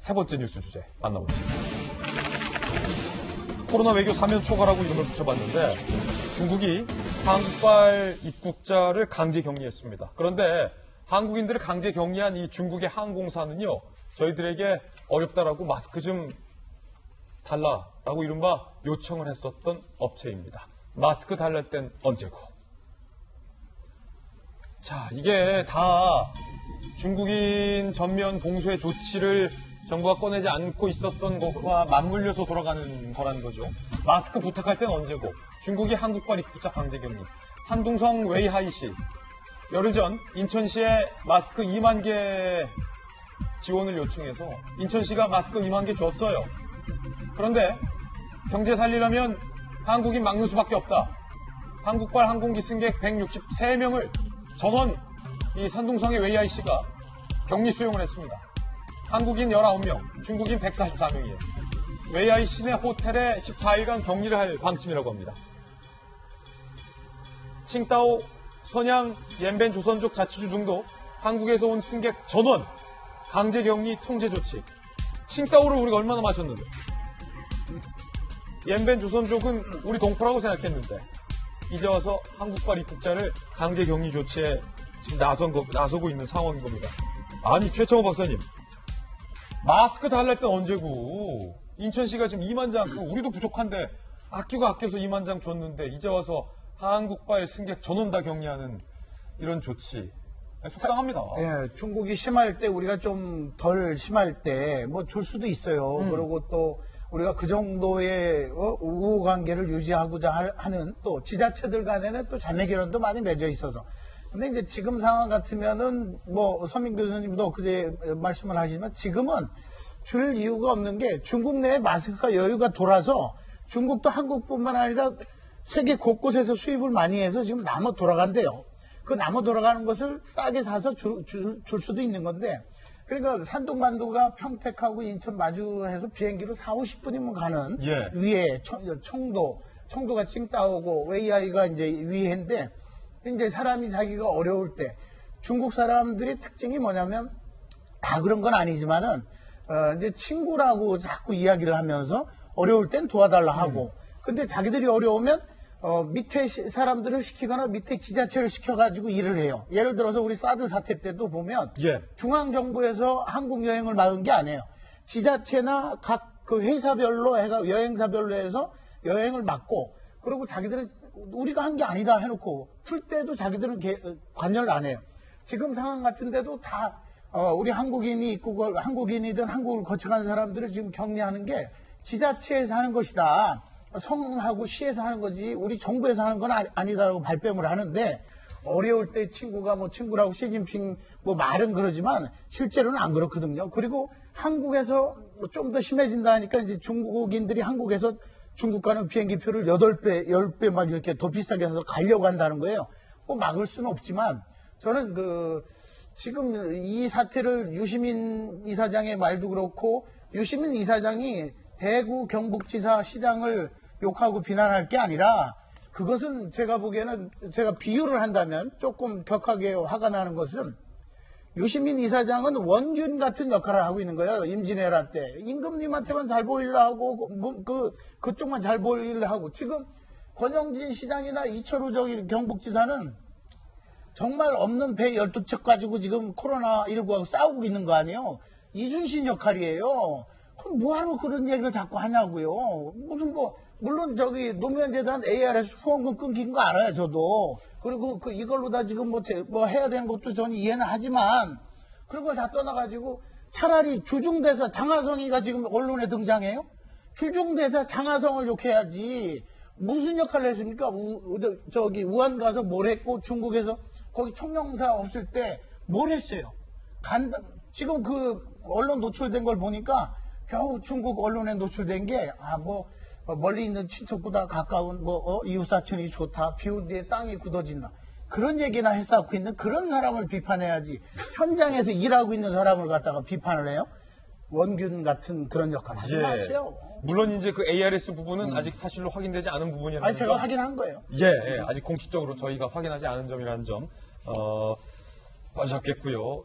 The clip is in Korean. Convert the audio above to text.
세 번째 뉴스 주제 만나보겠습니다. 코로나 외교 사면 초과라고 이름을 붙여봤는데 중국이 한국발 입국자를 강제 격리했습니다. 그런데 한국인들을 강제 격리한 이 중국의 항공사는요, 저희들에게 어렵다라고 마스크 좀 달라라고 이른바 요청을 했었던 업체입니다. 마스크 달랄 땐 언제고. 자, 이게 다 중국인 전면 봉쇄 조치를 정부가 꺼내지 않고 있었던 것과 맞물려서 돌아가는 거라는 거죠. 마스크 부탁할 땐 언제고. 중국이 한국발 입국자 강제 격리. 산둥성 웨이하이시. 열흘 전 인천시에 마스크 2만 개 지원을 요청해서 인천시가 마스크 2만 개 줬어요. 그런데 경제 살리려면 한국인 막는 수밖에 없다. 한국발 항공기 승객 163명을 전원 이 산둥성의 웨이하이시가 격리 수용을 했습니다. 한국인 19명, 중국인 144명이에요. 웨이하이 시내 호텔에 14일간 격리를 할 방침이라고 합니다. 칭따오, 선양, 옌벤 조선족 자치주 등도 한국에서 온 승객 전원 강제 격리 통제 조치. 칭따오를 우리가 얼마나 마셨는데. 옌벤 조선족은 우리 동포라고 생각했는데 이제 와서 한국발 입국자를 강제 격리 조치에 지금 나서고 있는 상황인 겁니다. 아니, 최창호 박사님. 마스크 달랄 땐 언제고. 인천시가 지금 2만 장, 우리도 부족한데 아껴서 2만 장 줬는데 이제 와서 한국발 승객 전원 다 격리하는 이런 조치. 속상합니다. 예, 중국이 심할 때 우리가 좀 덜 심할 때 뭐 줄 수도 있어요. 그리고 또 우리가 그 정도의 우호 관계를 유지하고자 하는 또 지자체들 간에는 또 자매 결연도 많이 맺어 있어서. 근데 이제 지금 상황 같으면은 뭐 서민 교수님도 그제 말씀을 하시지만 지금은 줄 이유가 없는 게 중국 내에 마스크가 여유가 돌아서 중국도 한국뿐만 아니라 세계 곳곳에서 수입을 많이 해서 지금 남아 돌아간대요. 그 남아 돌아가는 것을 싸게 사서 줄 수도 있는 건데, 그러니까 산둥만두가 평택하고 인천 마주해서 비행기로 40-50분이면 가는 예. 위에 청도가 칭따오고 웨이하이가 이제 위해인데, 이제 사람이 자기가 어려울 때 중국 사람들이 특징이 뭐냐면 다 그런 건 아니지만은 이제 친구라고 자꾸 이야기를 하면서 어려울 땐 도와달라 하고, 근데 자기들이 어려우면 밑에 사람들을 시키거나 밑에 지자체를 시켜가지고 일을 해요. 예를 들어서 우리 사드 사태 때도 보면 예. 중앙정부에서 한국 여행을 막은 게 아니에요. 지자체나 각 그 회사별로 여행사별로 해서 여행을 막고, 그리고 자기들은 우리가 한 게 아니다 해놓고 풀 때도 자기들은 관여를 안 해요. 지금 상황 같은데도 다 우리 한국인이 있고 한국인이든 한국을 거쳐간 사람들을 지금 격리하는 게 지자체에서 하는 것이다. 성하고 시에서 하는 거지 우리 정부에서 하는 건 아니다라고 발뺌을 하는데, 어려울 때 친구가 뭐 친구라고 시진핑 뭐 말은 그러지만 실제로는 안 그렇거든요. 그리고 한국에서 좀 더 심해진다니까 이제 중국인들이 한국에서 중국 가는 비행기 표를 8배, 10배 막 이렇게 더 비싸게 사서 가려고 한다는 거예요. 뭐 막을 수는 없지만 저는 지금 이 사태를 유시민 이사장의 말도 그렇고, 유시민 이사장이 대구 경북지사 시장을 욕하고 비난할 게 아니라, 그것은 제가 보기에는 제가 비유를 한다면 조금 격하게 화가 나는 것은, 유시민 이사장은 원균 같은 역할을 하고 있는 거예요. 임진왜란 때 임금님한테만 잘 보이려 하고 그쪽만 잘 보이려 하고, 지금 권영진 시장이나 이철우 경북지사는 정말 없는 배 12척 가지고 지금 코로나19하고 싸우고 있는 거 아니에요. 이순신 역할이에요. 그럼 뭐하러 그런 얘기를 자꾸 하냐고요. 무슨 물론 노무현재단 ARS 후원금 끊긴 거 알아요, 저도. 그리고 이걸로 다 지금 뭐 해야 되는 것도 저는 이해는 하지만, 그런 걸 다 떠나가지고 차라리 주중대사 장하성이가 지금 언론에 등장해요? 주중대사 장하성을 욕해야지. 무슨 역할을 했습니까? 우한 가서 뭘 했고, 중국에서 거기 총영사 없을 때 뭘 했어요? 지금 언론 노출된 걸 보니까 겨우 중국 언론에 노출된 게, 멀리 있는 친척보다 가까운 이웃사촌이 좋다. 비온 뒤에 땅이 굳어진다. 그런 얘기나 해싸고 있는 그런 사람을 비판해야지. 현장에서 일하고 있는 사람을 갖다가 비판을 해요? 원균 같은 그런 역할 하지 마세요. 물론 이제 그 ARS 부분은 아직 사실로 확인되지 않은 부분이라는 점. 제가 확인한 거예요. 예, 아직 공식적으로 저희가 확인하지 않은 점이라는 점, 봐주셨겠고요.